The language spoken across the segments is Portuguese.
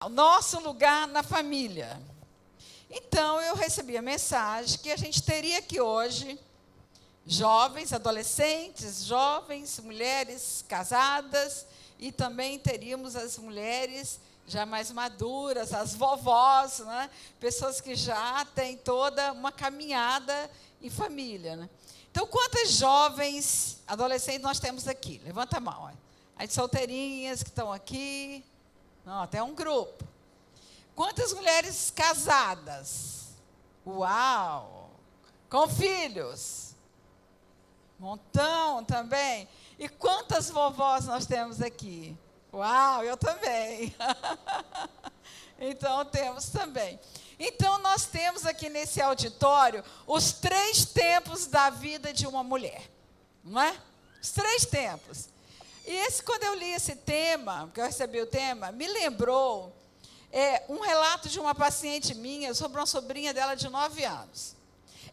o nosso lugar na família. Então, eu recebi a mensagem que a gente teria aqui hoje jovens, adolescentes, jovens, mulheres casadas, e também teríamos as mulheres já mais maduras, as vovós, né? Pessoas que já têm toda uma caminhada em família. Né? Então, quantas jovens, adolescentes nós temos aqui? Levanta a mão. Ó. As solteirinhas que estão aqui. Não, até um grupo. Quantas mulheres casadas? Uau! Com filhos? Montão também. E quantas vovós nós temos aqui? Uau, eu também. Então, temos também. Então, nós temos aqui nesse auditório os 3 tempos da vida de uma mulher. Não é? Os 3 tempos. E quando eu li esse tema, porque eu recebi o tema, me lembrou um relato de uma paciente minha sobre uma sobrinha dela de 9 anos.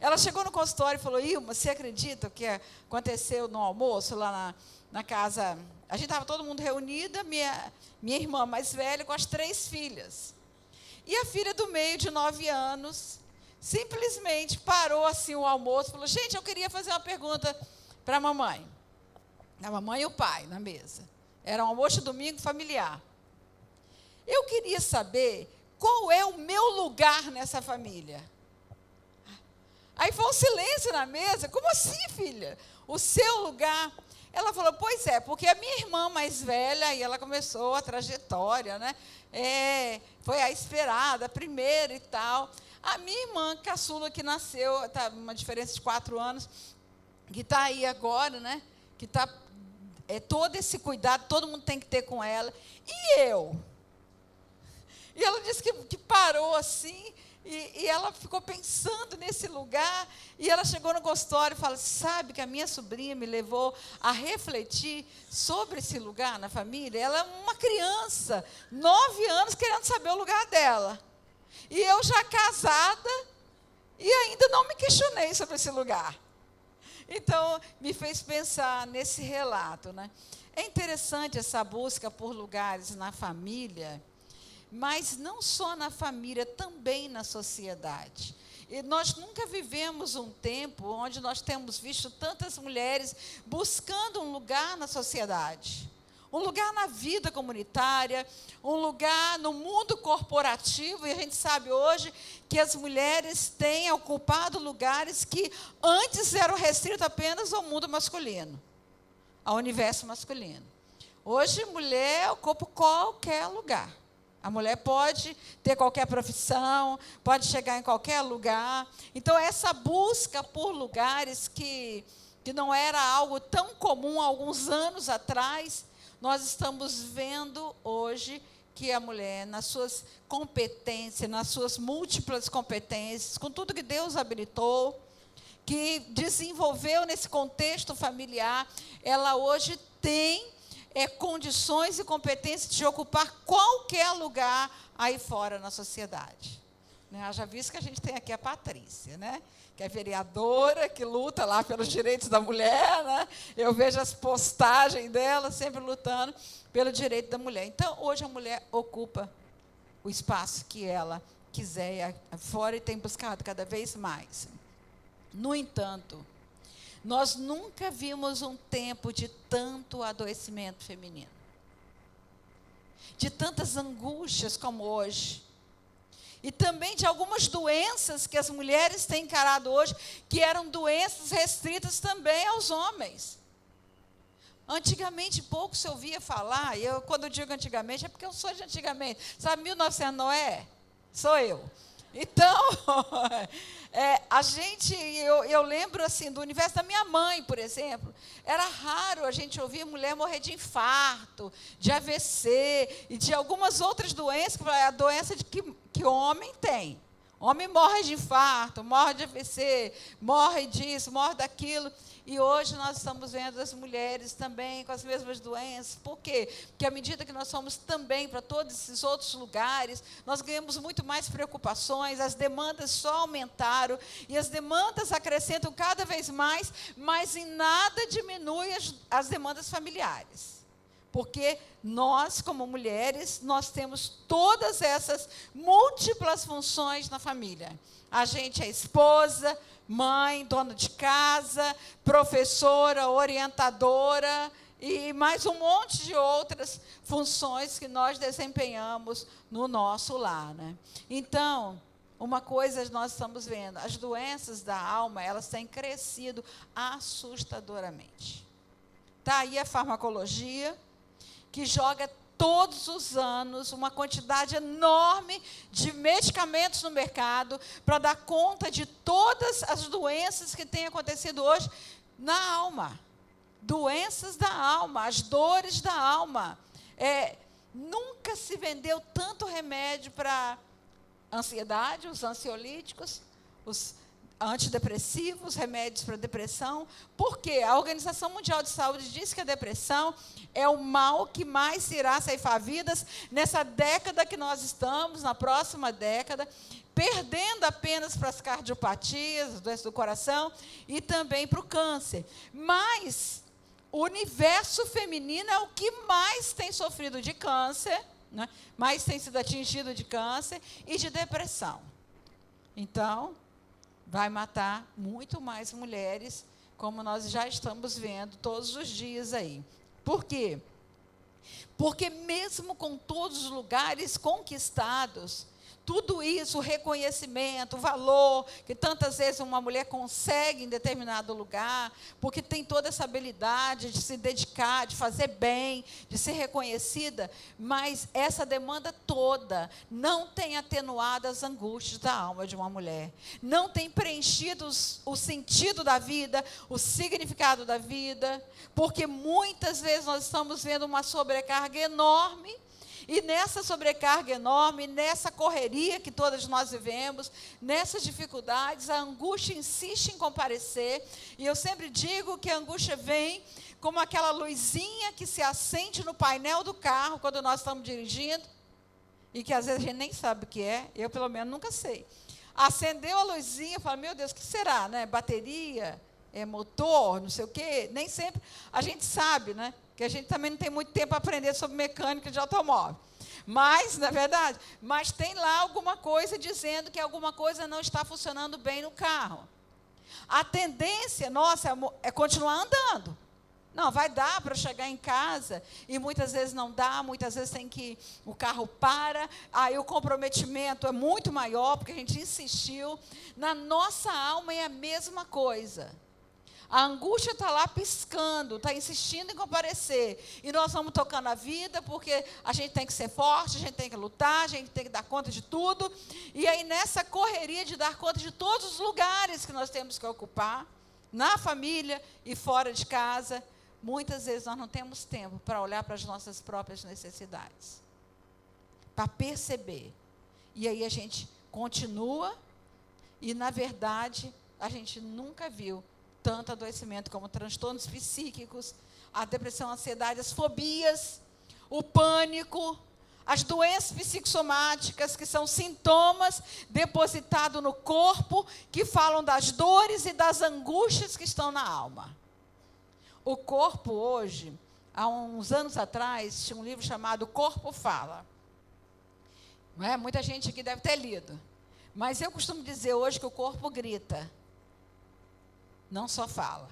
Ela chegou no consultório e falou: Ilma, você acredita o que aconteceu no almoço lá na casa? A gente estava todo mundo reunida, minha irmã mais velha com as 3 filhas. E a filha do meio, de 9 anos, simplesmente parou assim o almoço e falou: gente, eu queria fazer uma pergunta para a mamãe. A mamãe e o pai na mesa. Era um almoço de domingo familiar. Eu queria saber qual é o meu lugar nessa família. Aí foi um silêncio na mesa. Como assim, filha? O seu lugar? Ela falou: pois é, porque a minha irmã mais velha, e ela começou a trajetória, né? Foi a esperada, a primeira e tal. A minha irmã caçula, que nasceu, tá uma diferença de 4 anos, que está aí agora, né? Que está todo esse cuidado, todo mundo tem que ter com ela. E eu? E ela disse que parou assim, e ela ficou pensando nesse lugar, e ela chegou no consultório e falou: sabe que a minha sobrinha me levou a refletir sobre esse lugar na família? Ela é uma criança, 9 anos, querendo saber o lugar dela. E eu já casada, e ainda não me questionei sobre esse lugar. Então, me fez pensar nesse relato. Né? É interessante essa busca por lugares na família, mas não só na família, também na sociedade. E nós nunca vivemos um tempo onde nós temos visto tantas mulheres buscando um lugar na sociedade, um lugar na vida comunitária, um lugar no mundo corporativo. E a gente sabe hoje que as mulheres têm ocupado lugares que antes eram restritos apenas ao mundo masculino, ao universo masculino. Hoje, mulher ocupa qualquer lugar. A mulher pode ter qualquer profissão, pode chegar em qualquer lugar. Então, essa busca por lugares que não era algo tão comum há alguns anos atrás, nós estamos vendo hoje que a mulher, nas suas competências, nas suas múltiplas competências, com tudo que Deus habilitou, que desenvolveu nesse contexto familiar, ela hoje tem condições e competências de ocupar qualquer lugar aí fora na sociedade. Né? Já visto que a gente tem aqui a Patrícia, né? Que é vereadora, que luta lá pelos direitos da mulher. Né? Eu vejo as postagens dela sempre lutando pelo direito da mulher. Então, hoje a mulher ocupa o espaço que ela quiser fora e tem buscado cada vez mais. No entanto, nós nunca vimos um tempo de tanto adoecimento feminino, de tantas angústias como hoje, e também de algumas doenças que as mulheres têm encarado hoje, que eram doenças restritas também aos homens. Antigamente, pouco se ouvia falar, quando eu digo antigamente, é porque eu sou de antigamente. Sabe, 1900 Noé? Sou eu. Então, eu lembro assim, do universo da minha mãe, por exemplo. Era raro a gente ouvir mulher morrer de infarto, de AVC e de algumas outras doenças, a doença que homem tem. Homem morre de infarto, morre de AVC, morre disso, morre daquilo. E hoje nós estamos vendo as mulheres também com as mesmas doenças. Por quê? Porque à medida que nós somos também para todos esses outros lugares, nós ganhamos muito mais preocupações, as demandas só aumentaram, e as demandas acrescentam cada vez mais, mas em nada diminui as demandas familiares. Porque nós, como mulheres, nós temos todas essas múltiplas funções na família. A gente é esposa, mãe, dona de casa, professora, orientadora e mais um monte de outras funções que nós desempenhamos no nosso lar, né? Então, uma coisa nós estamos vendo, as doenças da alma, elas têm crescido assustadoramente. Está aí a farmacologia, que joga todos os anos uma quantidade enorme de medicamentos no mercado para dar conta de todas as doenças que têm acontecido hoje na alma. Doenças da alma, as dores da alma. Nunca se vendeu tanto remédio para ansiedade, os ansiolíticos, os antidepressivos, remédios para depressão. Por quê? A Organização Mundial de Saúde diz que a depressão é o mal que mais irá ceifar vidas nessa década que nós estamos, na próxima década, perdendo apenas para as cardiopatias, as doenças do coração, e também para o câncer. Mas o universo feminino é o que mais tem sofrido de câncer, né? Mais tem sido atingido de câncer e de depressão. Então, vai matar muito mais mulheres, como nós já estamos vendo todos os dias aí. Por quê? Porque mesmo com todos os lugares conquistados, tudo isso, o reconhecimento, o valor, que tantas vezes uma mulher consegue em determinado lugar, porque tem toda essa habilidade de se dedicar, de fazer bem, de ser reconhecida, mas essa demanda toda não tem atenuado as angústias da alma de uma mulher, não tem preenchido o sentido da vida, o significado da vida, porque muitas vezes nós estamos vendo uma sobrecarga enorme. E nessa sobrecarga enorme, nessa correria que todas nós vivemos, nessas dificuldades, a angústia insiste em comparecer. E eu sempre digo que a angústia vem como aquela luzinha que se acende no painel do carro quando nós estamos dirigindo, e que às vezes a gente nem sabe o que é, eu pelo menos nunca sei. Acendeu a luzinha, fala, meu Deus, o que será, né? Bateria, motor, não sei o quê. Nem sempre a gente sabe, né? Que a gente também não tem muito tempo para aprender sobre mecânica de automóvel. Mas, na verdade, mas tem lá alguma coisa dizendo que alguma coisa não está funcionando bem no carro. A tendência nossa é continuar andando. Não, vai dar para chegar em casa, e muitas vezes não dá, muitas vezes o carro para, aí o comprometimento é muito maior, porque a gente insistiu. Na nossa alma é a mesma coisa. A angústia está lá piscando, está insistindo em comparecer. E nós vamos tocando a vida, porque a gente tem que ser forte, a gente tem que lutar, a gente tem que dar conta de tudo. E aí, nessa correria de dar conta de todos os lugares que nós temos que ocupar, na família e fora de casa, muitas vezes nós não temos tempo para olhar para as nossas próprias necessidades, para perceber. E aí a gente continua, e, na verdade, a gente nunca viu tanto adoecimento como transtornos psíquicos, a depressão, a ansiedade, as fobias, o pânico, as doenças psicossomáticas, que são sintomas depositados no corpo, que falam das dores e das angústias que estão na alma. O corpo hoje, há uns anos atrás, tinha um livro chamado Corpo Fala. Não é? Muita gente aqui deve ter lido. Mas eu costumo dizer hoje que o corpo grita. Não só fala,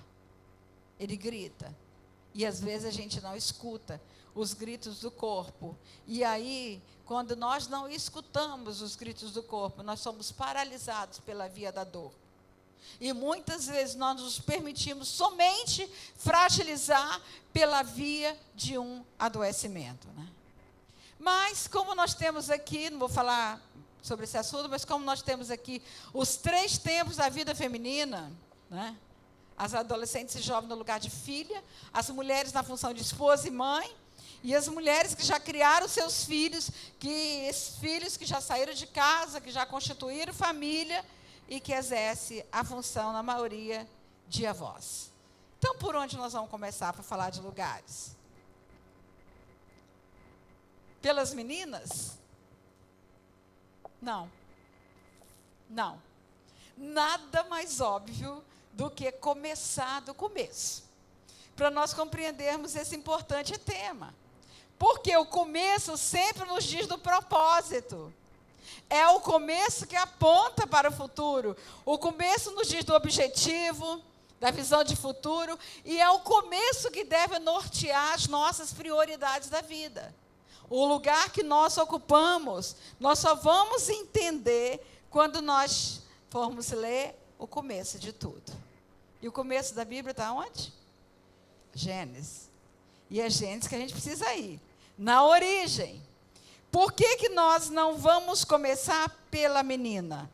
ele grita. E às vezes a gente não escuta os gritos do corpo. E aí, quando nós não escutamos os gritos do corpo, nós somos paralisados pela via da dor. E muitas vezes nós nos permitimos somente fragilizar pela via de um adoecimento, né? Mas como nós temos aqui, não vou falar sobre esse assunto, mas como nós temos aqui os 3 tempos da vida feminina, né? As adolescentes e jovens no lugar de filha, as mulheres na função de esposa e mãe, e as mulheres que já criaram seus filhos, esses filhos que já saíram de casa, que já constituíram família e que exercem a função, na maioria, de avós. Então, por onde nós vamos começar para falar de lugares? Pelas meninas? Não. Não. Nada mais óbvio do que começar do começo, para nós compreendermos esse importante tema. Porque o começo sempre nos diz do propósito. É o começo que aponta para o futuro. O começo nos diz do objetivo, da visão de futuro. E é o começo que deve nortear as nossas prioridades da vida. O lugar que nós ocupamos, nós só vamos entender quando nós formos ler o começo de tudo. E o começo da Bíblia está onde? Gênesis. E é Gênesis que a gente precisa ir. Na origem. Por que nós não vamos começar pela menina?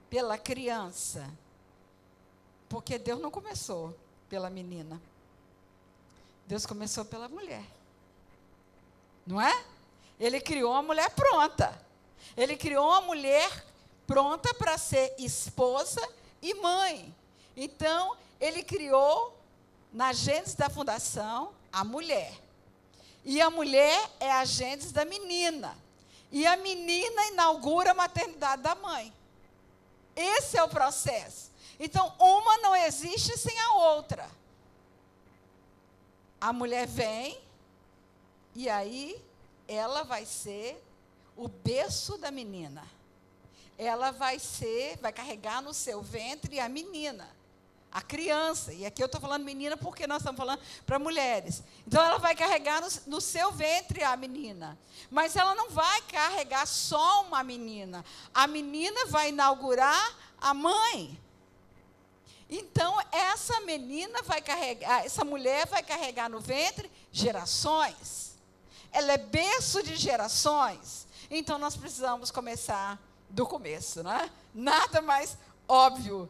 Pela criança? Porque Deus não começou pela menina. Deus começou pela mulher. Não é? Ele criou uma mulher pronta. Ele criou uma mulher pronta para ser esposa e mãe. Então, ele criou, na gênese da fundação, a mulher. E a mulher é a gênese da menina. E a menina inaugura a maternidade da mãe. Esse é o processo. Então, uma não existe sem a outra. A mulher vem, e aí ela vai ser o berço da menina. Ela vai carregar no seu ventre a menina, a criança. E aqui eu estou falando menina porque nós estamos falando para mulheres. Então, ela vai carregar no seu ventre a menina. Mas ela não vai carregar só uma menina. A menina vai inaugurar a mãe. Então, essa mulher vai carregar no ventre gerações. Ela é berço de gerações. Então, nós precisamos começar do começo, né? Nada mais óbvio.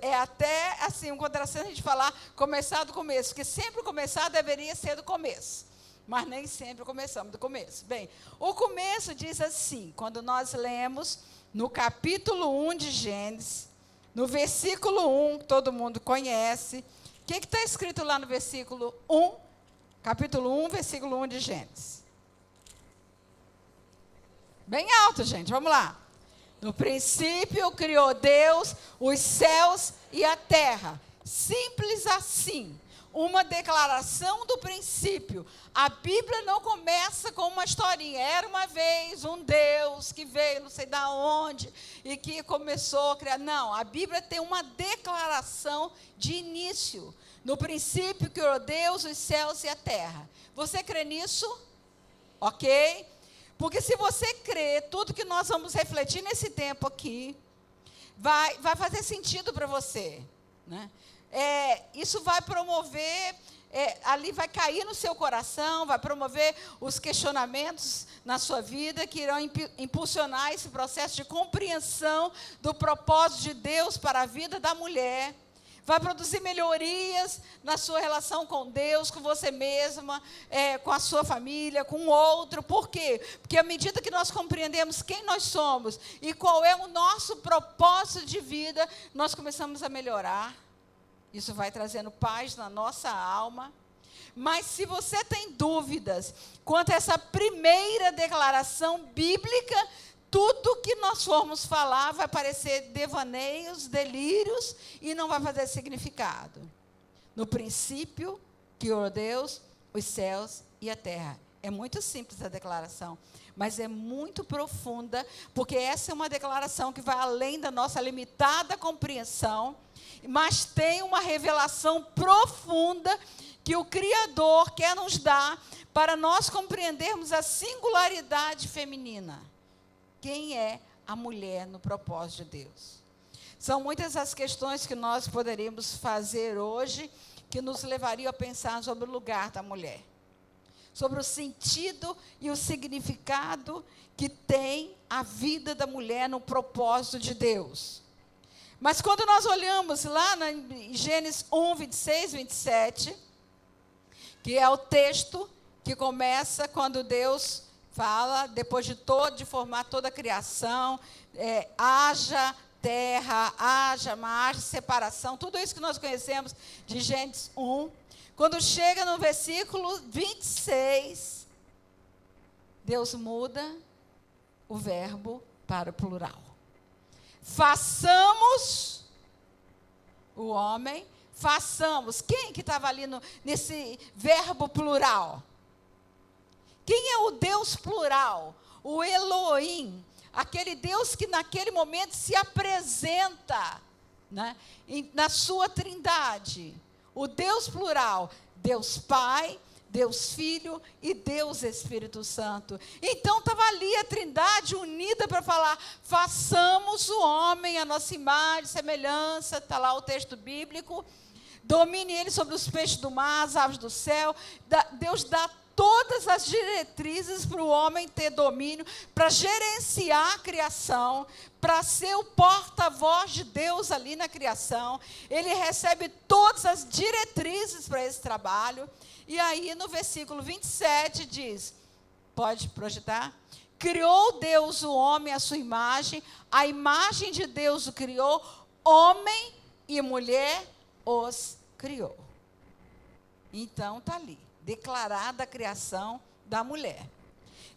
É até assim, um contrassenso a gente falar começar do começo, porque sempre começar deveria ser do começo. Mas nem sempre começamos do começo. Bem, o começo diz assim, quando nós lemos no capítulo 1 de Gênesis, no versículo 1, que todo mundo conhece. O que está escrito lá no versículo 1? Capítulo 1, versículo 1 de Gênesis. Bem alto, gente, vamos lá. No princípio criou Deus os céus e a terra. Simples assim. Uma declaração do princípio. A Bíblia não começa com uma historinha. Era uma vez um Deus que veio não sei de onde e que começou a criar. Não, a Bíblia tem uma declaração de início. No princípio criou Deus os céus e a terra. Você crê nisso? Ok? Porque se você crê, tudo que nós vamos refletir nesse tempo aqui, vai fazer sentido para você. Né? Isso vai promover, ali vai cair no seu coração, vai promover os questionamentos na sua vida, que irão impulsionar esse processo de compreensão do propósito de Deus para a vida da mulher. Vai produzir melhorias na sua relação com Deus, com você mesma, com a sua família, com o outro. Por quê? Porque à medida que nós compreendemos quem nós somos e qual é o nosso propósito de vida, nós começamos a melhorar. Isso vai trazendo paz na nossa alma. Mas se você tem dúvidas quanto a essa primeira declaração bíblica, tudo que nós formos falar vai parecer devaneios, delírios e não vai fazer significado. No princípio, criou Deus os céus e a terra. É muito simples a declaração, mas é muito profunda, porque essa é uma declaração que vai além da nossa limitada compreensão, mas tem uma revelação profunda que o Criador quer nos dar para nós compreendermos a singularidade feminina. Quem é a mulher no propósito de Deus? São muitas as questões que nós poderíamos fazer hoje que nos levariam a pensar sobre o lugar da mulher, sobre o sentido e o significado que tem a vida da mulher no propósito de Deus. Mas quando nós olhamos lá em Gênesis 1, 26, 27, que é o texto que começa quando Deus fala, depois de formar toda a criação, haja terra, haja mar, haja separação, tudo isso que nós conhecemos de Gênesis 1. Quando chega no versículo 26, Deus muda o verbo para o plural. Façamos o homem, façamos. Quem que estava ali nesse verbo plural? Quem é o Deus plural? O Elohim, aquele Deus que naquele momento se apresenta, né, na sua trindade. O Deus plural, Deus Pai, Deus Filho e Deus Espírito Santo. Então estava ali a trindade unida para falar, façamos o homem a nossa imagem, semelhança, está lá o texto bíblico, domine ele sobre os peixes do mar, as aves do céu. Deus dá todas as diretrizes para o homem ter domínio, para gerenciar a criação, para ser o porta-voz de Deus ali na criação. Ele recebe todas as diretrizes para esse trabalho. E aí no versículo 27 diz, pode projetar? Criou Deus o homem à sua imagem, a imagem de Deus o criou, homem e mulher os criou. Então está ali, declarada a criação da mulher.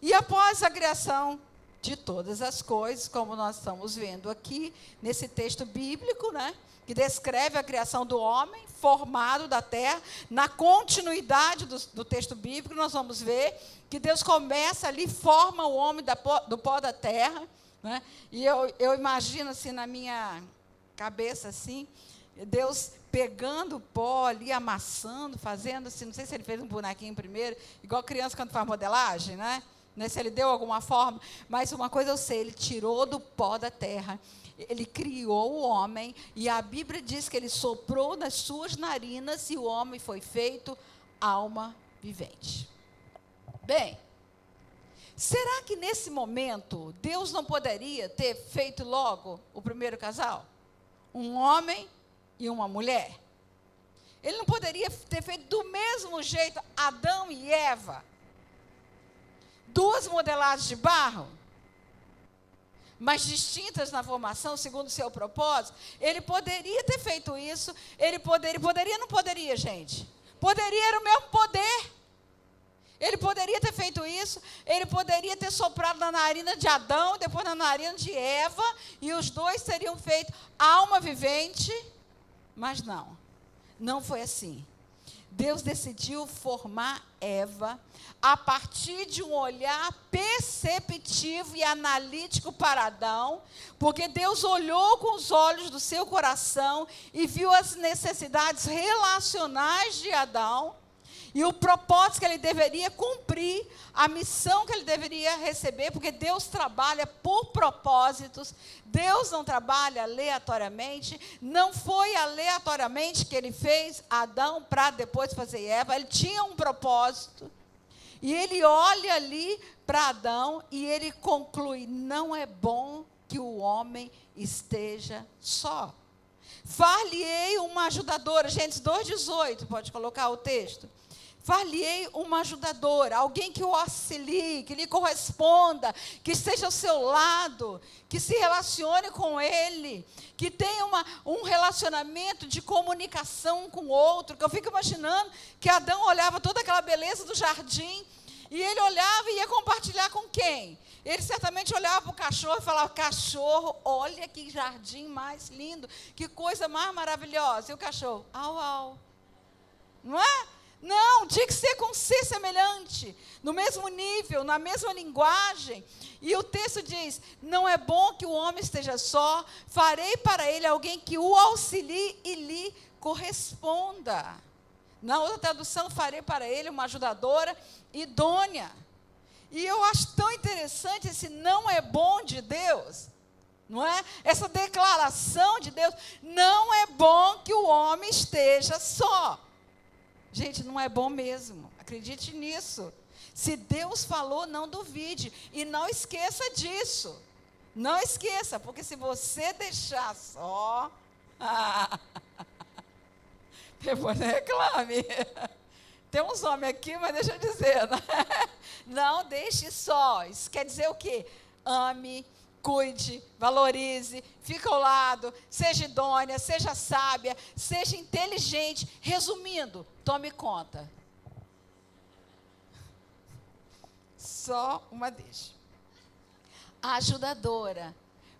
E após a criação de todas as coisas, como nós estamos vendo aqui, nesse texto bíblico, né, que descreve a criação do homem, formado da terra, na continuidade do texto bíblico, nós vamos ver que Deus começa ali, forma o homem do pó da terra, né, e eu imagino assim, na minha cabeça, assim, Deus pegando o pó ali, amassando, fazendo assim, não sei se ele fez um bonequinho primeiro, igual criança quando faz modelagem, né? Se ele deu alguma forma, mas uma coisa eu sei, ele tirou do pó da terra, ele criou o homem, e a Bíblia diz que ele soprou nas suas narinas, e o homem foi feito alma vivente. Bem, será que nesse momento, Deus não poderia ter feito logo o primeiro casal? Um homem e uma mulher? Ele não poderia ter feito do mesmo jeito Adão e Eva? Duas modelagens de barro, mas distintas na formação, segundo o seu propósito. Ele poderia ter feito isso, ele poderia, não poderia, gente? Poderia, era o mesmo poder. Ele poderia ter feito isso, ele poderia ter soprado na narina de Adão, depois na narina de Eva, e os dois teriam feito alma vivente, mas não foi assim. Deus decidiu formar Eva a partir de um olhar perceptivo e analítico para Adão, porque Deus olhou com os olhos do seu coração e viu as necessidades relacionais de Adão, e o propósito que ele deveria cumprir, a missão que ele deveria receber, porque Deus trabalha por propósitos, Deus não trabalha aleatoriamente, não foi aleatoriamente que ele fez Adão para depois fazer Eva, ele tinha um propósito, e ele olha ali para Adão e ele conclui, não é bom que o homem esteja só. Far-lhe-ei uma ajudadora, Gênesis 2,18, pode colocar o texto. Far-lhe-ei uma ajudadora, alguém que o auxilie, que lhe corresponda, que esteja ao seu lado, que se relacione com ele, que tenha um relacionamento de comunicação com o outro, que eu fico imaginando que Adão olhava toda aquela beleza do jardim, e ele olhava e ia compartilhar com quem? Ele certamente olhava para o cachorro e falava, cachorro, olha que jardim mais lindo, que coisa mais maravilhosa. E o cachorro, au, au. Não é? Não, tinha que ser com ser semelhante, no mesmo nível, na mesma linguagem. E o texto diz, não é bom que o homem esteja só, farei para ele alguém que o auxilie e lhe corresponda. Na outra tradução, farei para ele uma ajudadora idônea. E eu acho tão interessante esse não é bom de Deus, não é? Essa declaração de Deus, não é bom que o homem esteja só. Gente, não é bom mesmo, acredite nisso. Se Deus falou, não duvide, e não esqueça disso. Não esqueça, porque se você deixar só, depois não reclame. Tem uns homens aqui, mas deixa eu dizer, né? Não deixe só. Isso quer dizer o quê? Ame, cuide, valorize, fique ao lado, seja idônea, seja sábia, seja inteligente. Resumindo, tome conta. Só uma deixa. A ajudadora,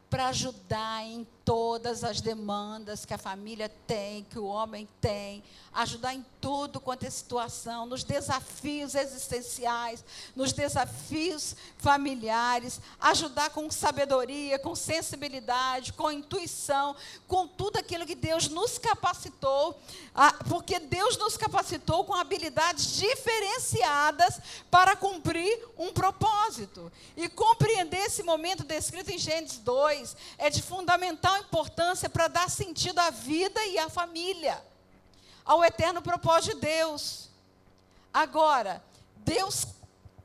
para ajudar em todas as demandas que a família tem, que o homem tem, ajudar em tudo quanto é situação, nos desafios existenciais, nos desafios familiares, ajudar com sabedoria, com sensibilidade, com intuição, com tudo aquilo que Deus nos capacitou, porque Deus nos capacitou com habilidades diferenciadas para cumprir um propósito. E compreender esse momento descrito em Gênesis 2 é de fundamental importância para dar sentido à vida e à família, ao eterno propósito de Deus. Agora, Deus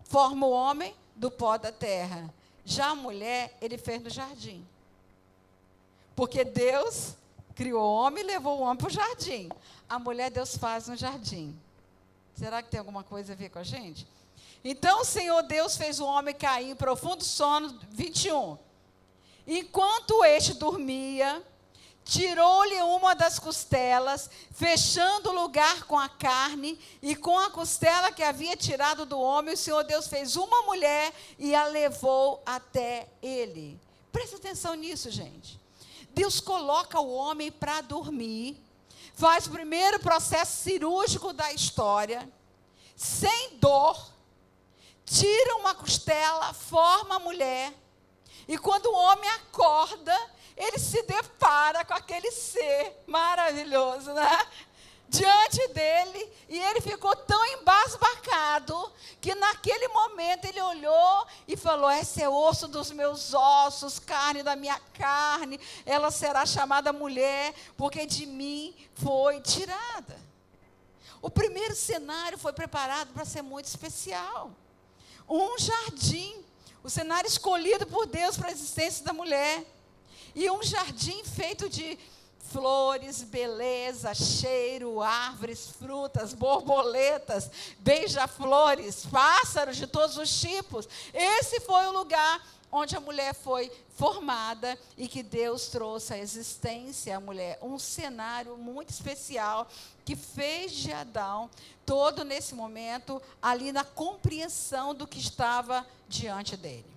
forma o homem do pó da terra. Já a mulher, ele fez no jardim. Porque Deus criou o homem e levou o homem para o jardim. A mulher Deus faz no jardim. Será que tem alguma coisa a ver com a gente? Então o Senhor Deus fez o homem cair em profundo sono, 21. Enquanto este dormia, tirou-lhe uma das costelas, fechando o lugar com a carne, e com a costela que havia tirado do homem, o Senhor Deus fez uma mulher e a levou até ele. Presta atenção nisso, gente. Deus coloca o homem para dormir, faz o primeiro processo cirúrgico da história, sem dor, tira uma costela, forma a mulher, e quando o homem acorda, ele se depara com aquele ser maravilhoso, né? Diante dele, e ele ficou tão embasbacado, que naquele momento ele olhou e falou: esse é osso dos meus ossos, carne da minha carne, ela será chamada mulher, porque de mim foi tirada. O primeiro cenário foi preparado para ser muito especial. Um jardim, o cenário escolhido por Deus para a existência da mulher. E um jardim feito de flores, beleza, cheiro, árvores, frutas, borboletas, beija-flores, pássaros de todos os tipos. Esse foi o lugar onde a mulher foi formada e que Deus trouxe à existência a mulher. Um cenário muito especial que fez de Adão, todo nesse momento, ali na compreensão do que estava diante dele.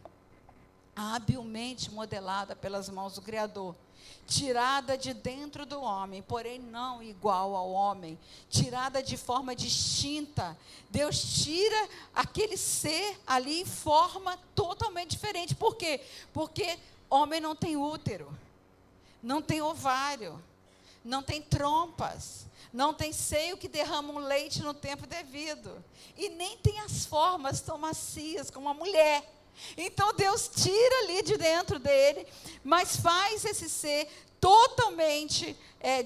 Habilmente modelada pelas mãos do Criador, tirada de dentro do homem, porém não igual ao homem, tirada de forma distinta. Deus tira aquele ser ali em forma totalmente diferente. Por quê? Porque homem não tem útero, não tem ovário, não tem trompas, não tem seio que derrama um leite no tempo devido, e nem tem as formas tão macias como a mulher. Então Deus tira ali de dentro dele, mas faz esse ser totalmente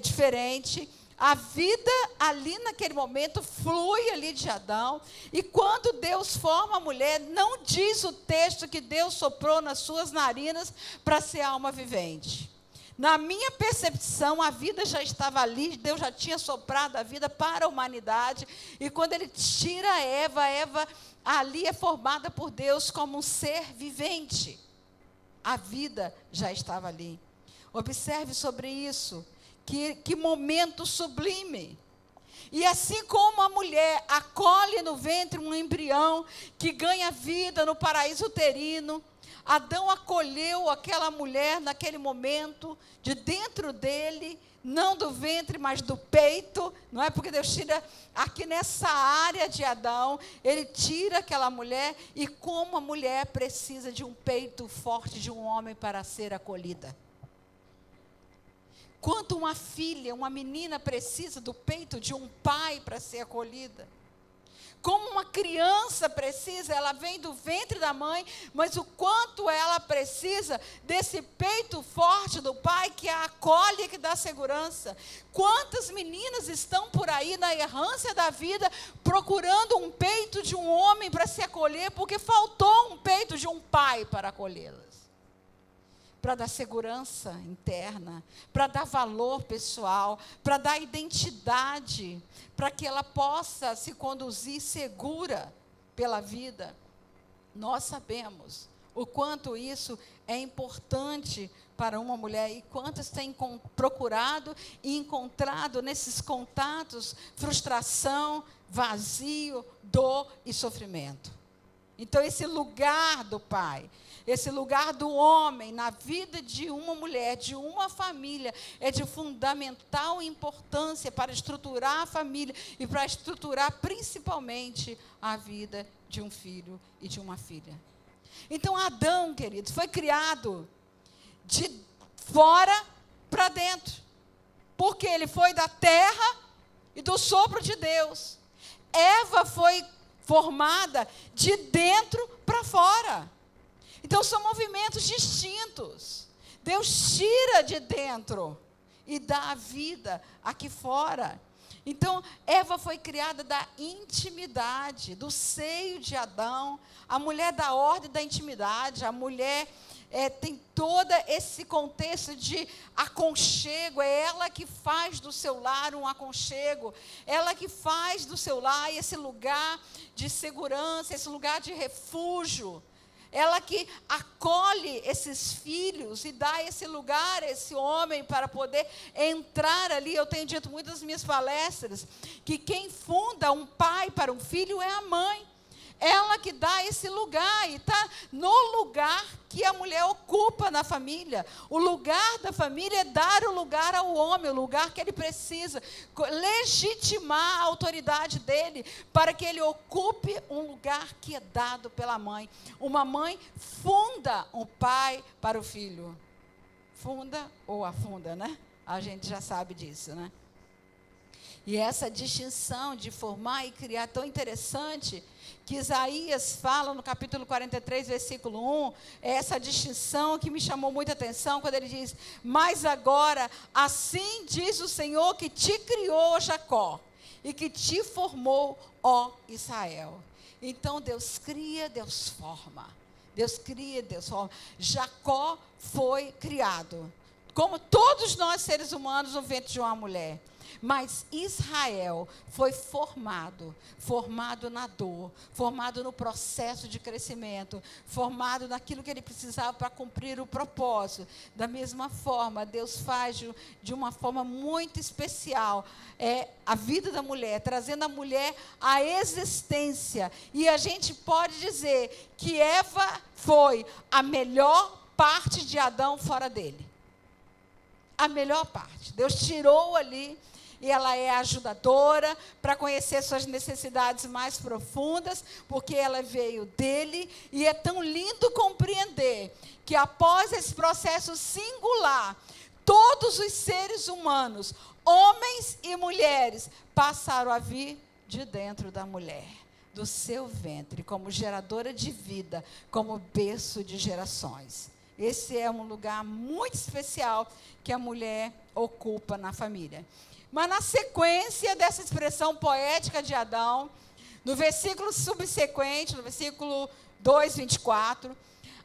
diferente. A vida ali naquele momento flui ali de Adão, e quando Deus forma a mulher, não diz o texto que Deus soprou nas suas narinas para ser alma vivente. Na minha percepção, a vida já estava ali, Deus já tinha soprado a vida para a humanidade, e quando ele tira a Eva ali é formada por Deus como um ser vivente. A vida já estava ali. Observe sobre isso, que momento sublime. E assim como a mulher acolhe no ventre um embrião que ganha vida no paraíso uterino, Adão acolheu aquela mulher naquele momento, de dentro dele, não do ventre, mas do peito, não é? Porque Deus tira aqui nessa área de Adão, ele tira aquela mulher, e como a mulher precisa de um peito forte de um homem para ser acolhida. Quanto uma filha, uma menina precisa do peito de um pai para ser acolhida. Como uma criança precisa, ela vem do ventre da mãe, mas o quanto ela precisa desse peito forte do pai que a acolhe e que dá segurança. Quantas meninas estão por aí na errância da vida procurando um peito de um homem para se acolher, porque faltou um peito de um pai para acolhê-las. Para dar segurança interna, para dar valor pessoal, para dar identidade, para que ela possa se conduzir segura pela vida. Nós sabemos o quanto isso é importante para uma mulher, e quantas têm procurado e encontrado nesses contatos frustração, vazio, dor e sofrimento. Então, esse lugar do pai, esse lugar do homem na vida de uma mulher, de uma família, é de fundamental importância para estruturar a família e para estruturar principalmente a vida de um filho e de uma filha. Então, Adão, queridos, foi criado de fora para dentro, porque ele foi da terra e do sopro de Deus. Eva foi formada de dentro para fora. Então, são movimentos distintos. Deus tira de dentro e dá a vida aqui fora. Então, Eva foi criada da intimidade, do seio de Adão. A mulher da ordem da intimidade, a mulher tem todo esse contexto de aconchego, é ela que faz do seu lar um aconchego, ela que faz do seu lar esse lugar de segurança, esse lugar de refúgio, ela que acolhe esses filhos e dá esse lugar a esse homem para poder entrar ali. Eu tenho dito muito nas minhas palestras que quem funda um pai para um filho é a mãe. Ela que dá esse lugar e está no lugar que a mulher ocupa na família. O lugar da família é dar o lugar ao homem, o lugar que ele precisa, legitimar a autoridade dele, para que ele ocupe um lugar que é dado pela mãe. Uma mãe funda um pai para o filho. Funda ou afunda, né? A gente já sabe disso, né? E essa distinção de formar e criar é tão interessante, que Isaías fala no capítulo 43, versículo 1, é essa distinção que me chamou muita atenção, quando ele diz: mas agora, assim diz o Senhor que te criou, Jacó, e que te formou, ó Israel. Então, Deus cria, Deus forma. Deus cria, Deus forma. Jacó foi criado, como todos nós seres humanos, no ventre de uma mulher. Mas Israel foi formado na dor, formado no processo de crescimento, formado naquilo que ele precisava para cumprir o propósito. Da mesma forma, Deus faz de uma forma muito especial a vida da mulher, trazendo a mulher à existência. E a gente pode dizer que Eva foi a melhor parte de Adão fora dele. A melhor parte. Deus tirou ali. E ela é ajudadora para conhecer suas necessidades mais profundas, porque ela veio dele. E é tão lindo compreender que após esse processo singular, todos os seres humanos, homens e mulheres, passaram a vir de dentro da mulher, do seu ventre, como geradora de vida, como berço de gerações. Esse é um lugar muito especial que a mulher ocupa na família. Mas na sequência dessa expressão poética de Adão, no versículo subsequente, no versículo 2, 24,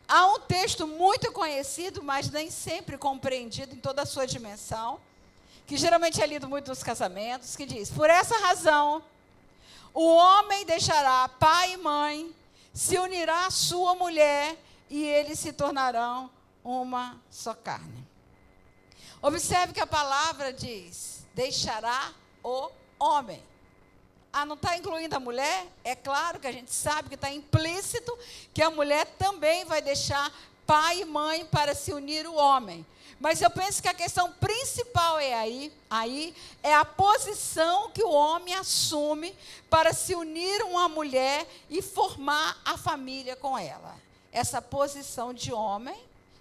há um texto muito conhecido, mas nem sempre compreendido em toda a sua dimensão, que geralmente é lido muito nos casamentos, que diz: por essa razão, o homem deixará pai e mãe, se unirá à sua mulher, e eles se tornarão uma só carne. Observe que a palavra diz: deixará o homem. Não está incluindo a mulher? É claro que a gente sabe que está implícito que a mulher também vai deixar pai e mãe para se unir o homem. Mas eu penso que a questão principal aí é a posição que o homem assume para se unir a uma mulher e formar a família com ela. Essa posição de homem,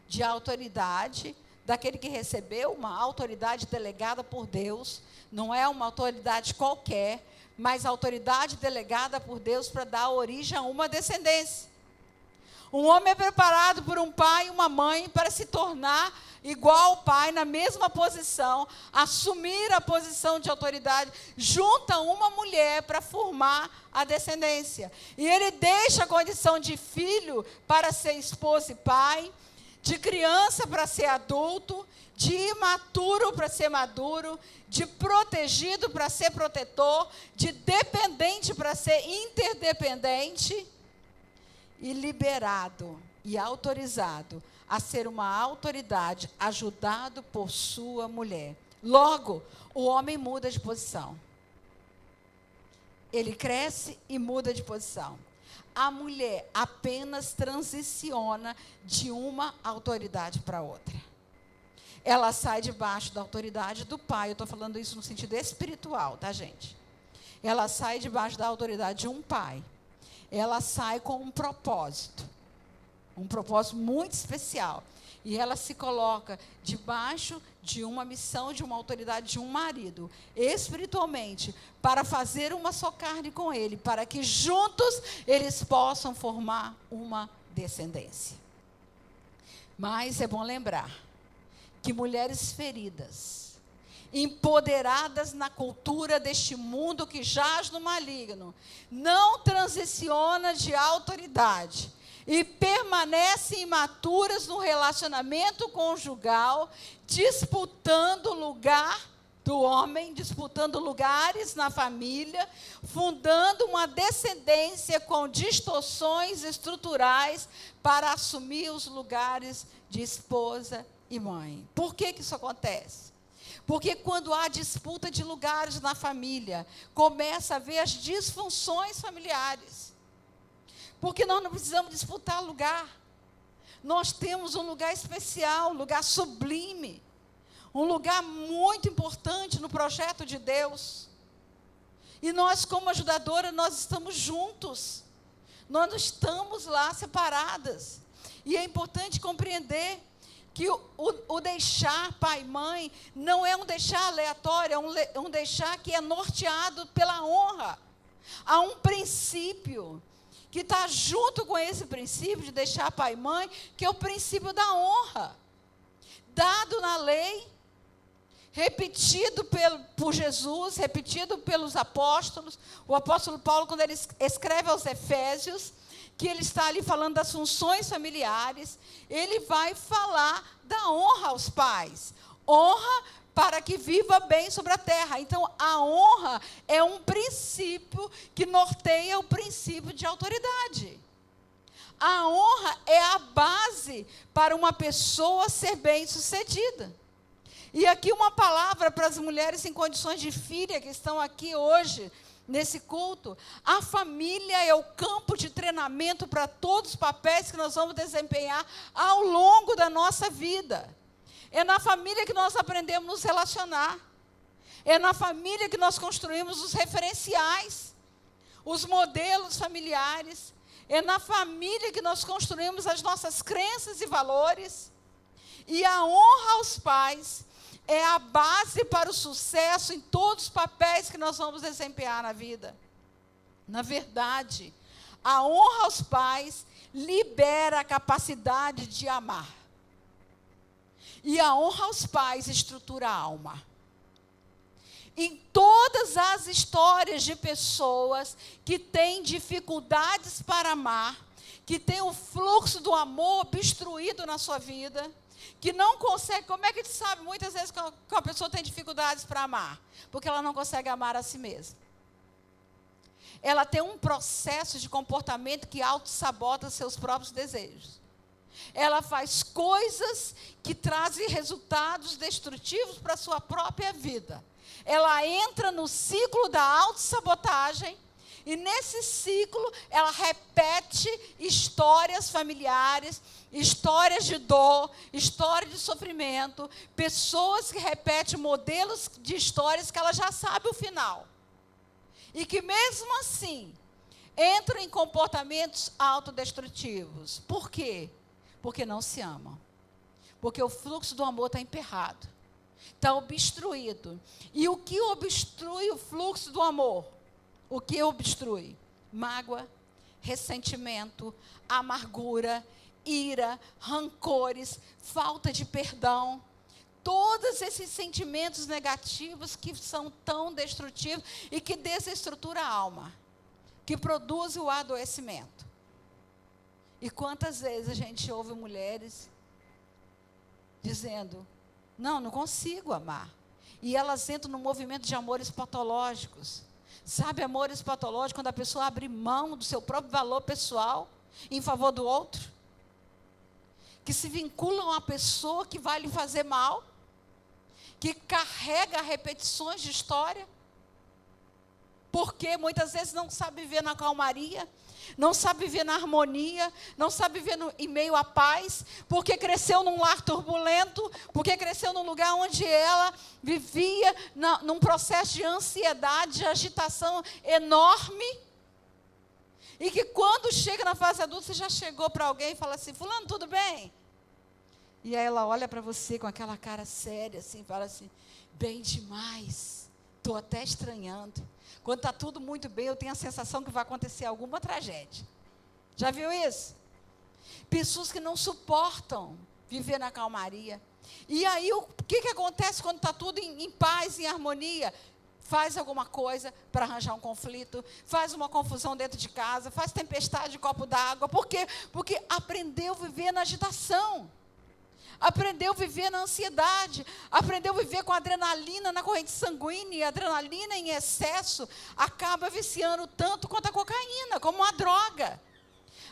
de autoridade, daquele que recebeu uma autoridade delegada por Deus, não é uma autoridade qualquer, mas autoridade delegada por Deus para dar origem a uma descendência. Um homem é preparado por um pai e uma mãe para se tornar igual ao pai, na mesma posição, assumir a posição de autoridade, junto a uma mulher para formar a descendência. E ele deixa a condição de filho para ser esposo e pai, de criança para ser adulto, de imaturo para ser maduro, de protegido para ser protetor, de dependente para ser interdependente, e liberado e autorizado a ser uma autoridade, ajudado por sua mulher. Logo, o homem muda de posição. Ele cresce e muda de posição. a mulher apenas transiciona de uma autoridade para outra. Ela sai debaixo da autoridade do pai. Eu estou falando isso no sentido espiritual, tá, gente? Ela sai debaixo da autoridade de um pai. Ela sai com um propósito muito especial. E ela se coloca debaixo de uma missão, de uma autoridade de um marido, espiritualmente, para fazer uma só carne com ele, para que juntos eles possam formar uma descendência. Mas é bom lembrar que mulheres feridas, empoderadas na cultura deste mundo que jaz no maligno, não transiciona de autoridade e permanecem imaturas no relacionamento conjugal, disputando lugar do homem, disputando lugares na família, fundando uma descendência com distorções estruturais para assumir os lugares de esposa e mãe. Por que isso acontece? Porque quando há disputa de lugares na família, começa a haver as disfunções familiares. Porque nós não precisamos disputar lugar. Nós temos um lugar especial, um lugar sublime, um lugar muito importante no projeto de Deus. E nós, como ajudadora, nós estamos juntos. Nós não estamos lá separadas. E é importante compreender que o deixar pai e mãe não é um deixar aleatório, é um deixar que é norteado pela honra. Há um princípio que está junto com esse princípio de deixar pai e mãe, que é o princípio da honra, dado na lei, repetido por Jesus, repetido pelos apóstolos. O apóstolo Paulo, quando ele escreve aos Efésios, que ele está ali falando das funções familiares, ele vai falar da honra aos pais. Honra para que viva bem sobre a terra. Então, a honra é um princípio que norteia o princípio de autoridade. A honra é a base para uma pessoa ser bem-sucedida. E aqui uma palavra para as mulheres em condições de filha que estão aqui hoje, nesse culto. A família é o campo de treinamento para todos os papéis que nós vamos desempenhar ao longo da nossa vida. É na família que nós aprendemos a nos relacionar. É na família que nós construímos os referenciais, os modelos familiares. É na família que nós construímos as nossas crenças e valores. E a honra aos pais é a base para o sucesso em todos os papéis que nós vamos desempenhar na vida. Na verdade, a honra aos pais libera a capacidade de amar. E a honra aos pais estrutura a alma. Em todas as histórias de pessoas que têm dificuldades para amar, que têm o fluxo do amor obstruído na sua vida, que não consegue, como é que a gente sabe muitas vezes que a pessoa tem dificuldades para amar? Porque ela não consegue amar a si mesma. Ela tem um processo de comportamento que auto-sabota seus próprios desejos. Ela faz coisas que trazem resultados destrutivos para a sua própria vida. Ela entra no ciclo da autossabotagem e nesse ciclo ela repete histórias familiares, histórias de dor, histórias de sofrimento, pessoas que repetem modelos de histórias que ela já sabe o final. E que mesmo assim entram em comportamentos autodestrutivos. Por quê? Porque não se amam. Porque o fluxo do amor está emperrado. Está obstruído. E o que obstrui o fluxo do amor? O que obstrui? Mágoa, ressentimento, amargura, ira, rancores, falta de perdão. Todos esses sentimentos negativos que são tão destrutivos e que desestruturam a alma. Que produzem o adoecimento. E quantas vezes a gente ouve mulheres dizendo, não consigo amar. E elas entram no movimento de amores patológicos. Sabe, amores patológicos, quando a pessoa abre mão do seu próprio valor pessoal em favor do outro? Que se vinculam a uma pessoa que vai lhe fazer mal, que carrega repetições de história. Porque muitas vezes não sabe viver na calmaria, não sabe viver na harmonia, não sabe viver em meio à paz, porque cresceu num lar turbulento, porque cresceu num lugar onde ela vivia num processo de ansiedade, de agitação enorme, e que quando chega na fase adulta, você já chegou para alguém e fala assim, fulano, tudo bem? E aí ela olha para você com aquela cara séria, assim, fala assim, bem demais, estou até estranhando. Quando está tudo muito bem, eu tenho a sensação que vai acontecer alguma tragédia. Já viu isso? Pessoas que não suportam viver na calmaria. E aí, o que acontece quando está tudo em paz, em harmonia? Faz alguma coisa para arranjar um conflito, faz uma confusão dentro de casa, faz tempestade de copo d'água. Por quê? Porque aprendeu a viver na agitação. Aprendeu a viver na ansiedade, aprendeu a viver com adrenalina na corrente sanguínea, e a adrenalina em excesso acaba viciando tanto quanto a cocaína, como uma droga.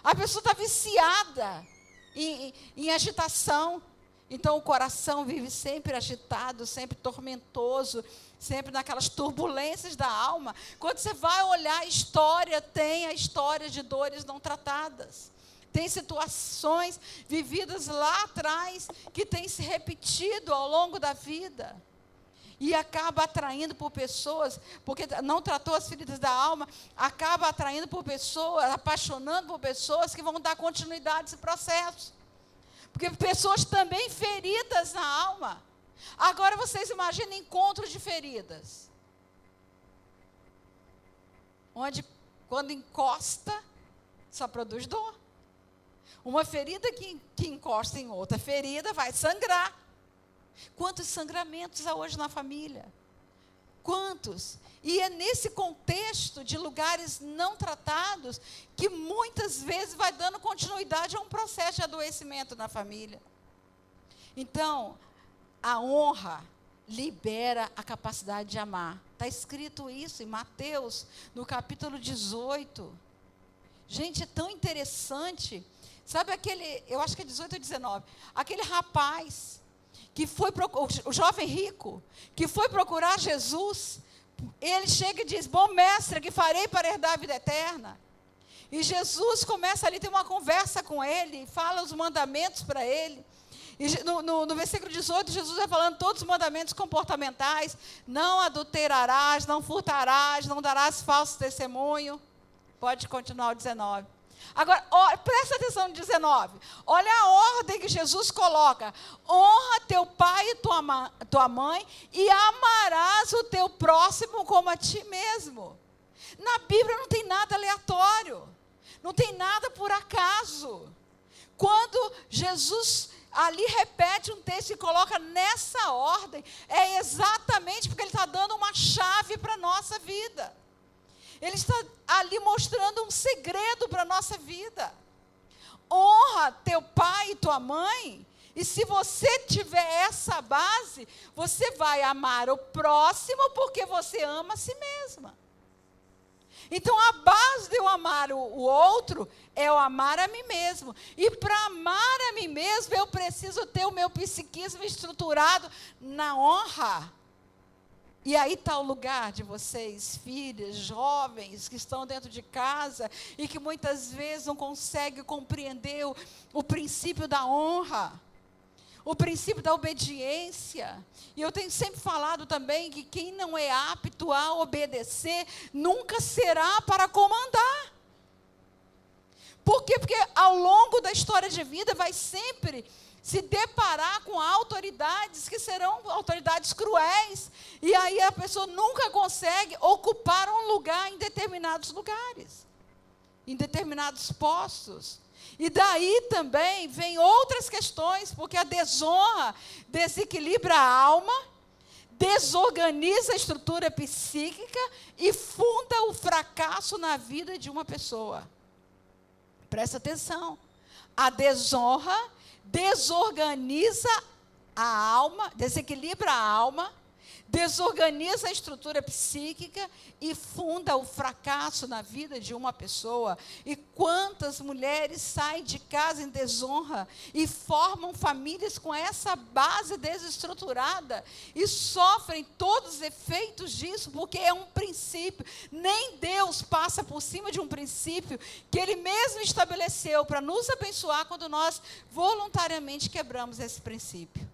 A pessoa está viciada em agitação, então o coração vive sempre agitado, sempre tormentoso, sempre naquelas turbulências da alma. Quando você vai olhar a história, tem a história de dores não tratadas. Tem situações vividas lá atrás que têm se repetido ao longo da vida. E acaba atraindo por pessoas, porque não tratou as feridas da alma, acaba atraindo por pessoas, apaixonando por pessoas que vão dar continuidade a esse processo. Porque pessoas também feridas na alma. Agora vocês imaginem encontros de feridas. Onde, quando encosta, só produz dor. Uma ferida que encosta em outra ferida vai sangrar. Quantos sangramentos há hoje na família? Quantos? E é nesse contexto de lugares não tratados que muitas vezes vai dando continuidade a um processo de adoecimento na família. Então, a honra libera a capacidade de amar. Está escrito isso em Mateus, no capítulo 18. Gente, é tão interessante. Sabe aquele, eu acho que é 18 ou 19, aquele rapaz, que foi, o jovem rico, que foi procurar Jesus, ele chega e diz, bom mestre, que farei para herdar a vida eterna? E Jesus começa ali, tem uma conversa com ele, fala os mandamentos para ele. E no versículo 18, Jesus vai falando todos os mandamentos comportamentais, não adulterarás, não furtarás, não darás falso testemunho. Pode continuar o 19. Agora, presta atenção no 19. Olha a ordem que Jesus coloca. Honra teu pai e tua mãe e amarás o teu próximo como a ti mesmo. Na Bíblia não tem nada aleatório. Não tem nada por acaso. Quando Jesus ali repete um texto e coloca nessa ordem, é exatamente porque ele está dando uma chave para a nossa vida. Ele está ali mostrando um segredo para a nossa vida. Honra teu pai e tua mãe. E se você tiver essa base, você vai amar o próximo porque você ama a si mesma. Então, a base de eu amar o outro é eu amar a mim mesmo. E para amar a mim mesmo, eu preciso ter o meu psiquismo estruturado na honra. E aí está o lugar de vocês, filhas, jovens, que estão dentro de casa e que muitas vezes não conseguem compreender o princípio da honra, o princípio da obediência. E eu tenho sempre falado também que quem não é apto a obedecer, nunca será para comandar. Por quê? Porque ao longo da história de vida vai sempre se deparar com autoridades que serão autoridades cruéis, e aí a pessoa nunca consegue ocupar um lugar em determinados lugares, em determinados postos. E daí também vem outras questões, porque a desonra desequilibra a alma, desorganiza a estrutura psíquica e funda o fracasso na vida de uma pessoa. Presta atenção, a desonra desorganiza a alma, desequilibra a alma, desorganiza a estrutura psíquica e funda o fracasso na vida de uma pessoa. E quantas mulheres saem de casa em desonra e formam famílias com essa base desestruturada e sofrem todos os efeitos disso, porque é um princípio. Nem Deus passa por cima de um princípio que Ele mesmo estabeleceu para nos abençoar quando nós voluntariamente quebramos esse princípio.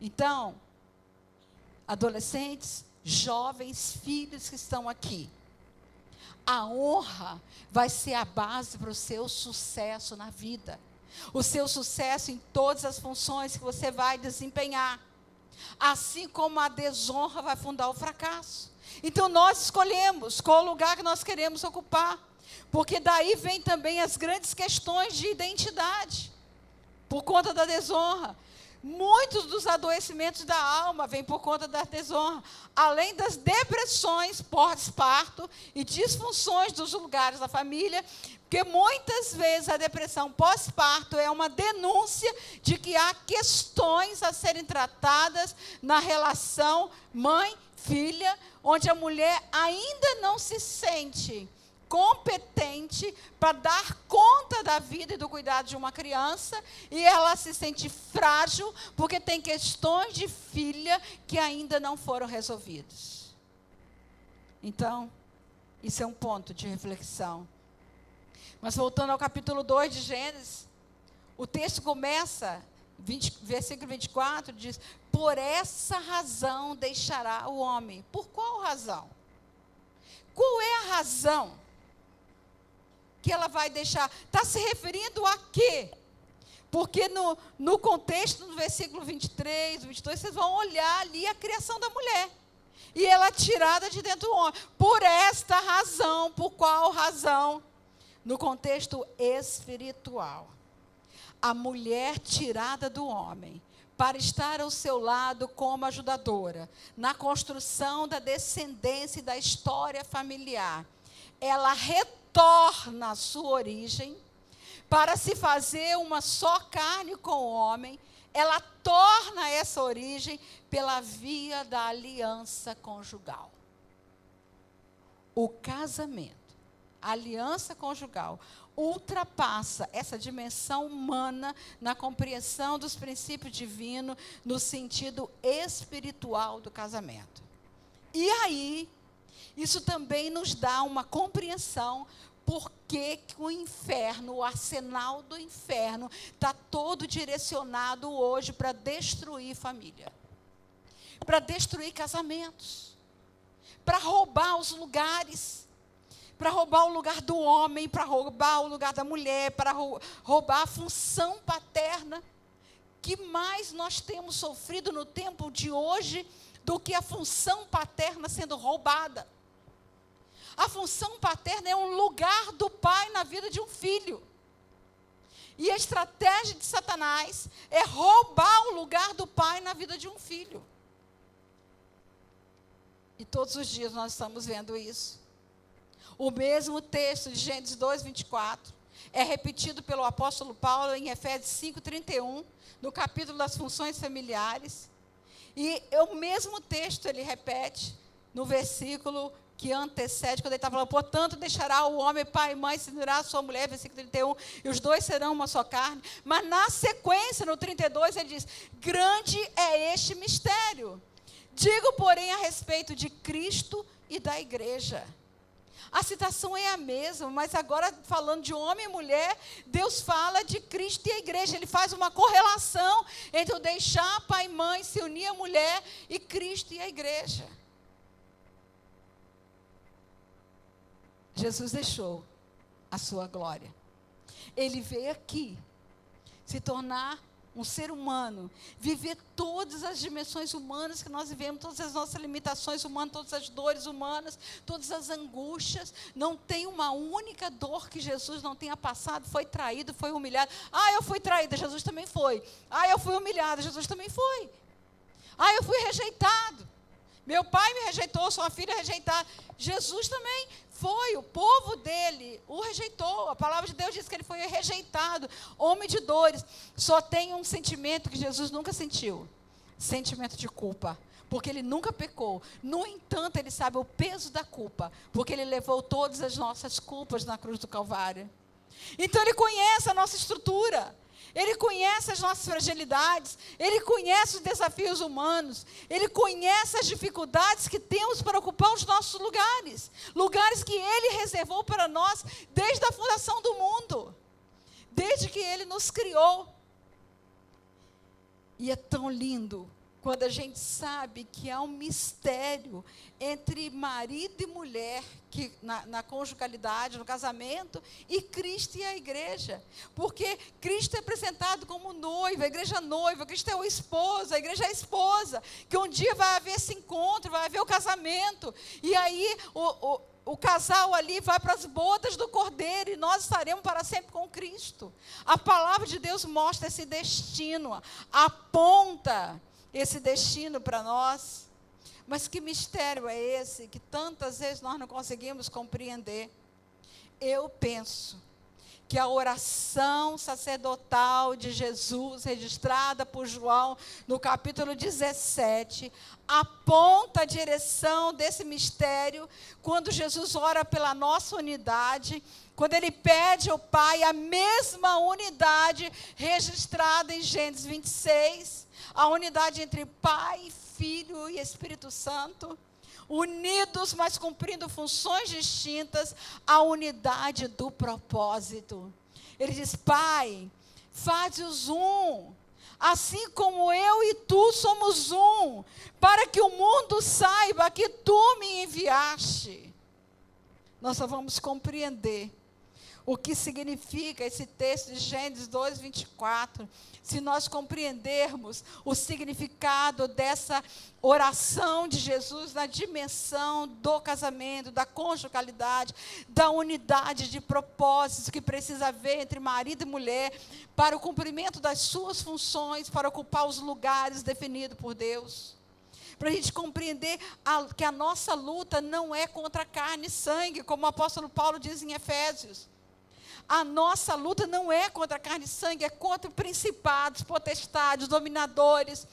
Então, adolescentes, jovens, filhos que estão aqui, a honra vai ser a base para o seu sucesso na vida. O seu sucesso em todas as funções que você vai desempenhar. Assim como a desonra vai fundar o fracasso. Então nós escolhemos qual lugar que nós queremos ocupar. Porque daí vem também as grandes questões de identidade. Por conta da desonra. Muitos dos adoecimentos da alma vêm por conta da desonra, além das depressões pós-parto e disfunções dos lugares da família, porque muitas vezes a depressão pós-parto é uma denúncia de que há questões a serem tratadas na relação mãe-filha, onde a mulher ainda não se sente competente para dar conta da vida e do cuidado de uma criança, e ela se sente frágil porque tem questões de filha que ainda não foram resolvidas. Então, isso é um ponto de reflexão. Mas voltando ao capítulo 2 de Gênesis, o texto começa, versículo 24, diz: por essa razão deixará o homem. Por qual razão? Qual é a razão que ela vai deixar? Está se referindo a quê? Porque no contexto, no versículo 23, 22, vocês vão olhar ali a criação da mulher. E ela é tirada de dentro do homem. Por esta razão, por qual razão? No contexto espiritual. A mulher tirada do homem, para estar ao seu lado como ajudadora, na construção da descendência e da história familiar. Ela retorna à sua origem, para se fazer uma só carne com o homem. Ela torna essa origem pela via da aliança conjugal. O casamento, a aliança conjugal, ultrapassa essa dimensão humana na compreensão dos princípios divinos, no sentido espiritual do casamento. E aí, isso também nos dá uma compreensão por que o inferno, o arsenal do inferno, está todo direcionado hoje para destruir família, para destruir casamentos, para roubar os lugares, para roubar o lugar do homem, para roubar o lugar da mulher, para roubar a função paterna. Que mais nós temos sofrido no tempo de hoje do que a função paterna sendo roubada? A função paterna é um lugar do pai na vida de um filho. E a estratégia de Satanás é roubar o lugar do pai na vida de um filho. E todos os dias nós estamos vendo isso. O mesmo texto de Gênesis 2, 24, é repetido pelo apóstolo Paulo em Efésios 5, 31, no capítulo das funções familiares. E o mesmo texto ele repete no versículo que antecede, quando ele está falando: portanto, deixará o homem pai e mãe, se unirá a sua mulher, versículo 31, e os dois serão uma só carne. Mas na sequência, no 32, ele diz: grande é este mistério. Digo, porém, a respeito de Cristo e da igreja. A citação é a mesma, mas agora falando de homem e mulher, Deus fala de Cristo e a igreja. Ele faz uma correlação entre o deixar pai e mãe, se unir a mulher, e Cristo e a igreja. Jesus deixou a sua glória. Ele veio aqui se tornar um ser humano, viver todas as dimensões humanas que nós vivemos, todas as nossas limitações humanas, todas as dores humanas, todas as angústias. Não tem uma única dor que Jesus não tenha passado. Foi traído, foi humilhado. Ah, eu fui traída, Jesus também foi. Ah, eu fui humilhada, Jesus também foi. Ah, eu fui rejeitado. Meu pai me rejeitou, sou uma filha rejeitada. Jesus também foi, o povo dele o rejeitou. A palavra de Deus diz que ele foi rejeitado, homem de dores. Só tem um sentimento que Jesus nunca sentiu: sentimento de culpa. porque ele nunca pecou. No entanto, ele sabe o peso da culpa, porque ele levou todas as nossas culpas na cruz do Calvário. Então ele conhece a nossa estrutura, ele conhece as nossas fragilidades, ele conhece os desafios humanos, ele conhece as dificuldades que temos para ocupar os nossos lugares, lugares que ele reservou para nós desde a fundação do mundo, desde que ele nos criou. E é tão lindo quando a gente sabe que há um mistério entre marido e mulher, que, na conjugalidade, no casamento, e Cristo e a igreja. Porque Cristo é apresentado como noiva, a igreja noiva, Cristo é o esposo, a igreja é a esposa, que um dia vai haver esse encontro, vai haver o casamento, e aí o casal ali vai para as bodas do Cordeiro, e nós estaremos para sempre com Cristo. A palavra de Deus mostra esse destino, aponta esse destino para nós. Mas que mistério é esse que tantas vezes nós não conseguimos compreender? Eu penso que a oração sacerdotal de Jesus, registrada por João no capítulo 17, aponta a direção desse mistério, quando Jesus ora pela nossa unidade, quando ele pede ao Pai a mesma unidade registrada em Gênesis 26, a unidade entre Pai, Filho e Espírito Santo, unidos, mas cumprindo funções distintas, a unidade do propósito. Ele diz: Pai, faz-os um, assim como eu e tu somos um, para que o mundo saiba que tu me enviaste. Nós só vamos compreender o que significa esse texto de Gênesis 2:24, se nós compreendermos o significado dessa oração de Jesus na dimensão do casamento, da conjugalidade, da unidade de propósitos que precisa haver entre marido e mulher para o cumprimento das suas funções, para ocupar os lugares definidos por Deus. Para a gente compreender que a nossa luta não é contra carne e sangue, como o apóstolo Paulo diz em Efésios. A nossa luta não é contra carne e sangue, é contra principados, potestades, dominadores,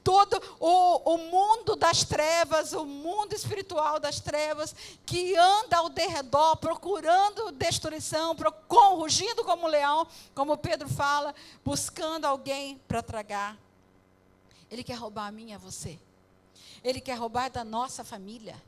todo o mundo das trevas, o mundo espiritual das trevas, que anda ao derredor, procurando destruição, rugindo como um leão, como Pedro fala, buscando alguém para tragar. Ele quer roubar a mim e a você. Ele quer roubar da nossa família.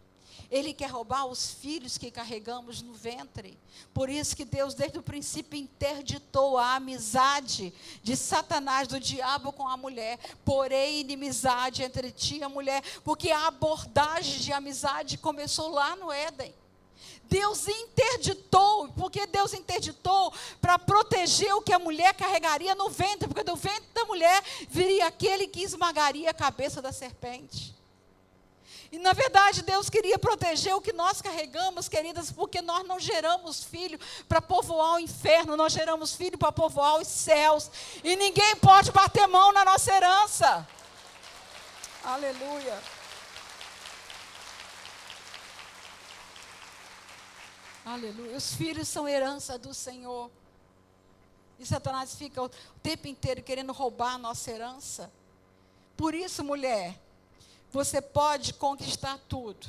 Ele quer roubar os filhos que carregamos no ventre. Por isso que Deus, desde o princípio, interditou a amizade de Satanás, do diabo com a mulher. Porém, inimizade entre ti e a mulher. Porque a abordagem de amizade começou lá no Éden. Deus interditou, porque Deus interditou para proteger o que a mulher carregaria no ventre. Porque do ventre da mulher viria aquele que esmagaria a cabeça da serpente. E, na verdade, Deus queria proteger o que nós carregamos, queridas, porque nós não geramos filho para povoar o inferno, nós geramos filho para povoar os céus. E ninguém pode bater mão na nossa herança. Aleluia. Aleluia. Os filhos são herança do Senhor. E Satanás fica o tempo inteiro querendo roubar a nossa herança. Por isso, mulher, você pode conquistar tudo.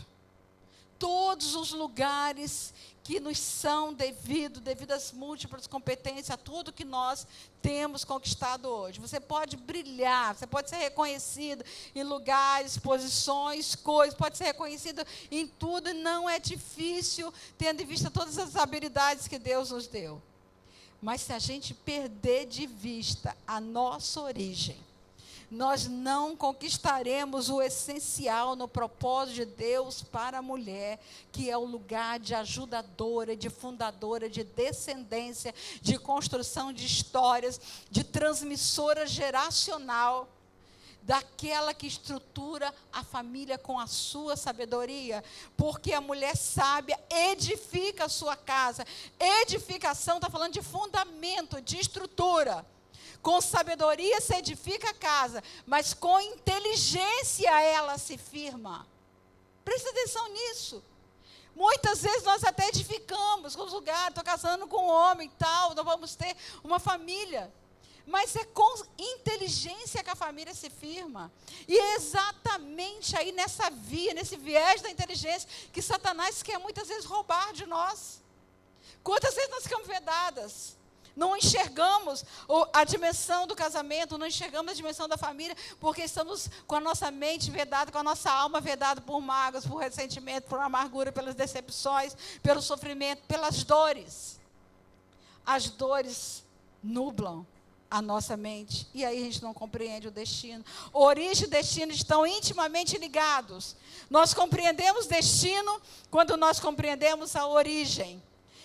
Todos os lugares que nos são devido às múltiplas competências, a tudo que nós temos conquistado hoje. Você pode brilhar, você pode ser reconhecido em lugares, posições, coisas, pode ser reconhecido em tudo. Não é difícil, tendo em vista todas as habilidades que Deus nos deu. Mas se a gente perder de vista a nossa origem, nós não conquistaremos o essencial no propósito de Deus para a mulher, que é o lugar de ajudadora, de fundadora, de descendência, de construção de histórias, de transmissora geracional, daquela que estrutura a família com a sua sabedoria, porque a mulher sábia edifica a sua casa. Edificação está falando de fundamento, de estrutura. Com sabedoria se edifica a casa, mas com inteligência ela se firma. Presta atenção nisso. Muitas vezes nós até edificamos com os lugares, estou casando com um homem e tal, nós vamos ter uma família. Mas é com inteligência que a família se firma. E é exatamente aí nessa via, nesse viés da inteligência, que Satanás quer muitas vezes roubar de nós. Quantas vezes nós ficamos vedadas? Não enxergamos a dimensão do casamento, não enxergamos a dimensão da família, porque estamos com a nossa mente vedada, com a nossa alma vedada por mágoas, por ressentimento, por amargura, pelas decepções, pelo sofrimento, pelas dores. As dores nublam a nossa mente, e aí a gente não compreende o destino. Origem e destino estão intimamente ligados. Nós compreendemos destino quando nós compreendemos a origem.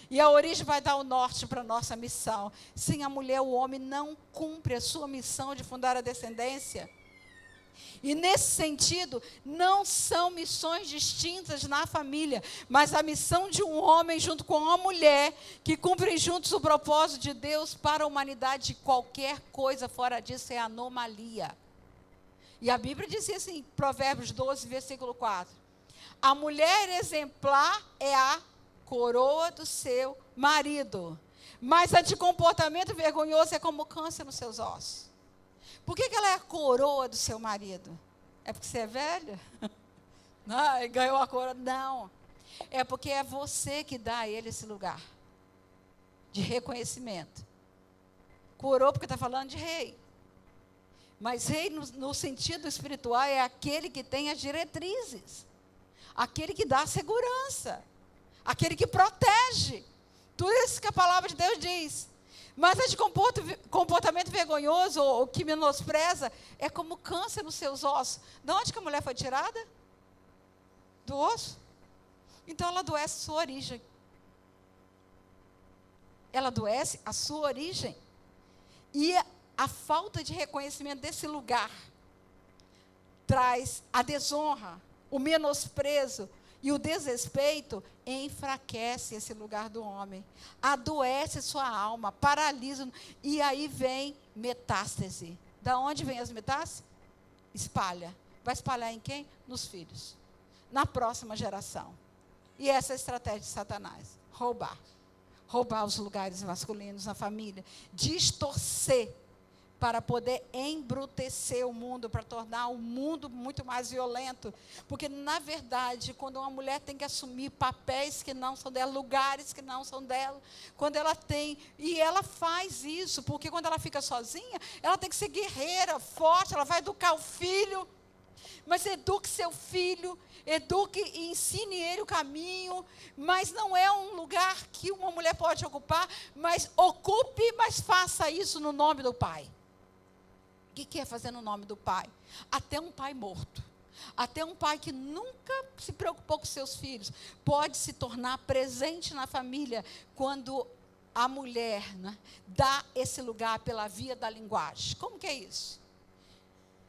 E a origem vai dar o norte para a nossa missão. Sem a mulher, o homem não cumpre a sua missão de fundar a descendência. E nesse sentido, não são missões distintas na família, mas a missão de um homem junto com uma mulher, que cumprem juntos o propósito de Deus para a humanidade. Qualquer coisa fora disso é anomalia. E a Bíblia diz assim, Provérbios 12, versículo 4. A mulher exemplar é a coroa do seu marido, mas a de comportamento vergonhoso é como câncer nos seus ossos. Por que ela é a coroa do seu marido? É porque você é velha? Não, ele ganhou a coroa. Não, é porque é você que dá a ele esse lugar de reconhecimento. Coroa porque está falando de rei, mas rei no sentido espiritual é aquele que tem as diretrizes, aquele que dá a segurança, aquele que protege. Tudo isso que a palavra de Deus diz. Mas a de comportamento vergonhoso, ou que menospreza, é como câncer nos seus ossos. De onde que a mulher foi tirada? Do osso. Então ela adoece a sua origem. Ela adoece a sua origem. E a falta de reconhecimento desse lugar traz a desonra, o menosprezo, e o desrespeito enfraquece esse lugar do homem, adoece sua alma, paralisa, e aí vem metástase. Da onde vem as metástases? Espalha. Vai espalhar em quem? Nos filhos. Na próxima geração. E essa é a estratégia de Satanás. Roubar. Roubar os lugares masculinos na família. Distorcer para poder embrutecer o mundo, para tornar o mundo muito mais violento. Porque, na verdade, quando uma mulher tem que assumir papéis que não são dela, lugares que não são dela, quando ela tem, e ela faz isso, porque quando ela fica sozinha, ela tem que ser guerreira, forte, ela vai educar o filho, mas eduque seu filho, eduque e ensine ele o caminho, mas não é um lugar que uma mulher pode ocupar, mas ocupe, mas faça isso no nome do pai. O que é fazer no nome do pai? Até um pai morto, até um pai que nunca se preocupou com seus filhos, pode se tornar presente na família quando a mulher, né, dá esse lugar pela via da linguagem. Como que é isso?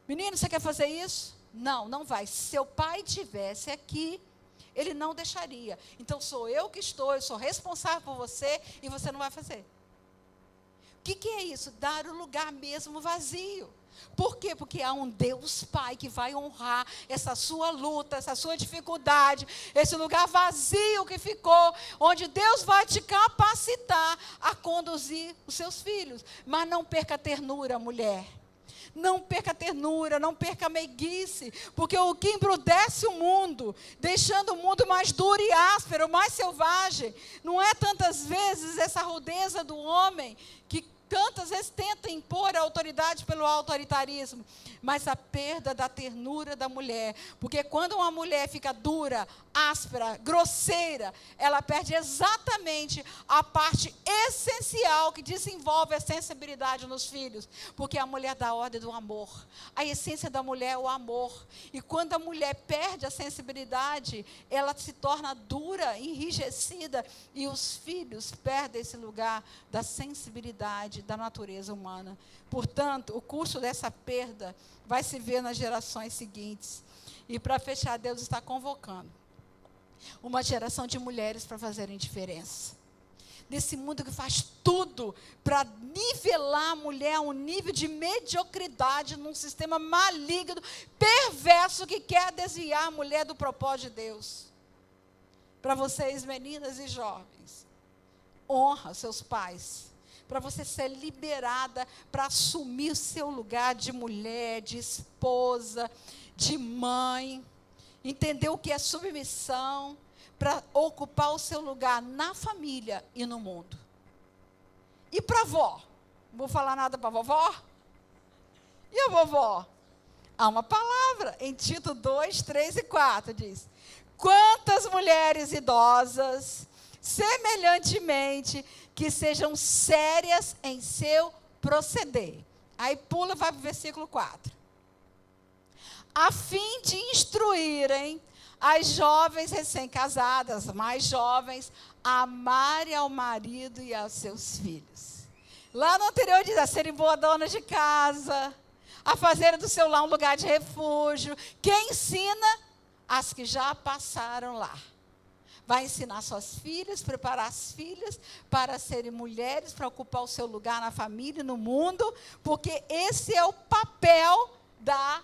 Menino, você quer fazer isso? Não, não vai. Se seu pai tivesse aqui, ele não deixaria. Então sou eu que estou, eu sou responsável por você e você não vai fazer. O que é isso? Dar o lugar mesmo vazio. Por quê? Porque há um Deus Pai que vai honrar essa sua luta, essa sua dificuldade, esse lugar vazio que ficou, onde Deus vai te capacitar a conduzir os seus filhos. Mas não perca a ternura, mulher. Não perca a ternura, não perca a meiguice, porque o que embrutece o mundo, deixando o mundo mais duro e áspero, mais selvagem, não é tantas vezes essa rudeza do homem, que tantas vezes tenta impor a autoridade pelo autoritarismo, mas a perda da ternura da mulher, porque quando uma mulher fica dura, áspera, grosseira, ela perde exatamente a parte essencial que desenvolve a sensibilidade nos filhos, porque a mulher dá a ordem do amor, a essência da mulher é o amor, e quando a mulher perde a sensibilidade, ela se torna dura, enrijecida, e os filhos perdem esse lugar da sensibilidade da natureza humana. Portanto, o custo dessa perda vai se ver nas gerações seguintes. E para fechar, Deus está convocando uma geração de mulheres para fazerem diferença. Nesse mundo que faz tudo para nivelar a mulher a um nível de mediocridade, num sistema maligno, perverso, que quer desviar a mulher do propósito de Deus. Para vocês, meninas e jovens, honra seus pais. para você ser liberada para assumir o seu lugar de mulher, de esposa, de mãe, entender o que é submissão, para ocupar o seu lugar na família e no mundo. E para a vó? Não vou falar nada para a vovó? E a vovó? Há uma palavra, em Tito 2, 3 e 4, diz: quantas mulheres idosas, semelhantemente, que sejam sérias em seu proceder. Aí pula, vai para o versículo 4. A fim de instruírem as jovens recém-casadas, mais jovens, a amarem ao marido e aos seus filhos. Lá no anterior diz: a serem boas donas de casa, a fazerem do seu lar um lugar de refúgio. Quem ensina? As que já passaram lá. Vai ensinar suas filhas, preparar as filhas para serem mulheres, para ocupar o seu lugar na família e no mundo, porque esse é o papel da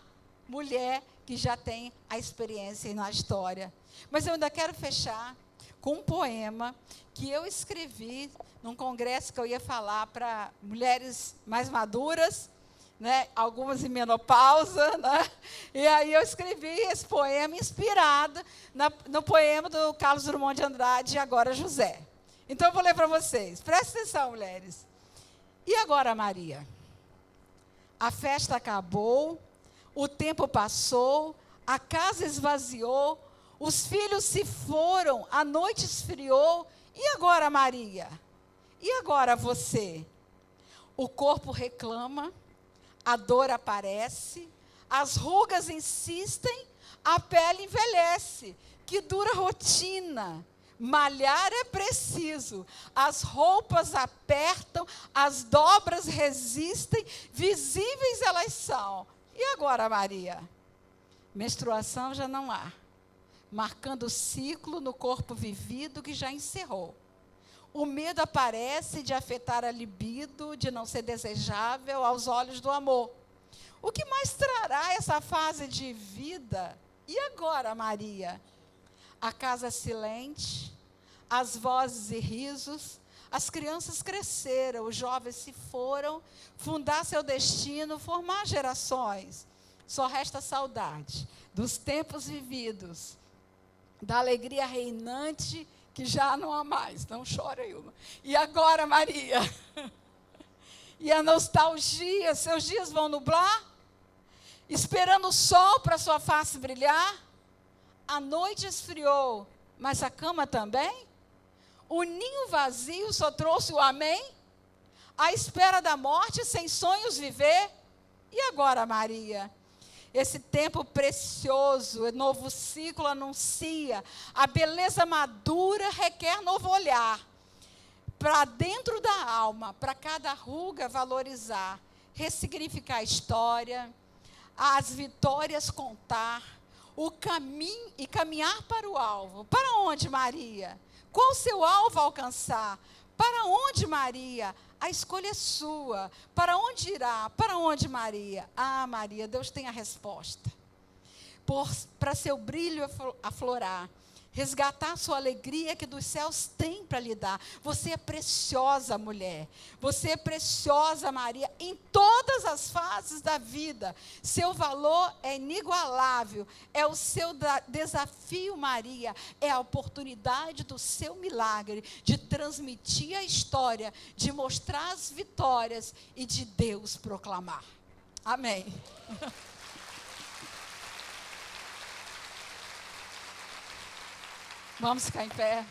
mulher que já tem a experiência na história. Mas eu ainda quero fechar com um poema que eu escrevi num congresso que eu ia falar para mulheres mais maduras, né, algumas em menopausa, né? E aí eu escrevi esse poema inspirado no poema do Carlos Drummond de Andrade, E Agora José. Então eu vou ler para vocês. Prestem atenção, mulheres. E agora, Maria? A festa acabou, o tempo passou, a casa esvaziou, os filhos se foram, a noite esfriou. E agora, Maria? E agora você? O corpo reclama, a dor aparece, as rugas insistem, a pele envelhece. Que dura rotina! Malhar é preciso, as roupas apertam, as dobras resistem, visíveis elas são. E agora, Maria? Menstruação já não há, marcando o ciclo no corpo vivido que já encerrou. O medo aparece de afetar a libido, de não ser desejável aos olhos do amor. O que mais trará essa fase de vida? E agora, Maria? A casa silente, as vozes e risos, as crianças cresceram, os jovens se foram, fundar seu destino, formar gerações. Só resta saudade dos tempos vividos, da alegria reinante que já não há mais. Não chora, Ilma. E agora, Maria? E a nostalgia, seus dias vão nublar? Esperando o sol para sua face brilhar? A noite esfriou, mas a cama também? O ninho vazio só trouxe o amém? À espera da morte, sem sonhos viver? E agora, Maria? Esse tempo precioso, novo ciclo anuncia, a beleza madura requer novo olhar. Para dentro da alma, para cada ruga valorizar, ressignificar a história, as vitórias contar, o caminho e caminhar para o alvo. Para onde, Maria? Qual o seu alvo alcançar? Para onde, Maria? A escolha é sua. Para onde irá? Para onde, Maria? Ah, Maria, Deus tem a resposta. Para seu brilho aflorar, resgatar a sua alegria que dos céus tem para lhe dar. Você é preciosa, mulher. Você é preciosa, Maria, em todas as fases da vida. Seu valor é inigualável. É o seu desafio, Maria. É a oportunidade do seu milagre, de transmitir a história, de mostrar as vitórias e de Deus proclamar. Amém. Vamos ficar em pé.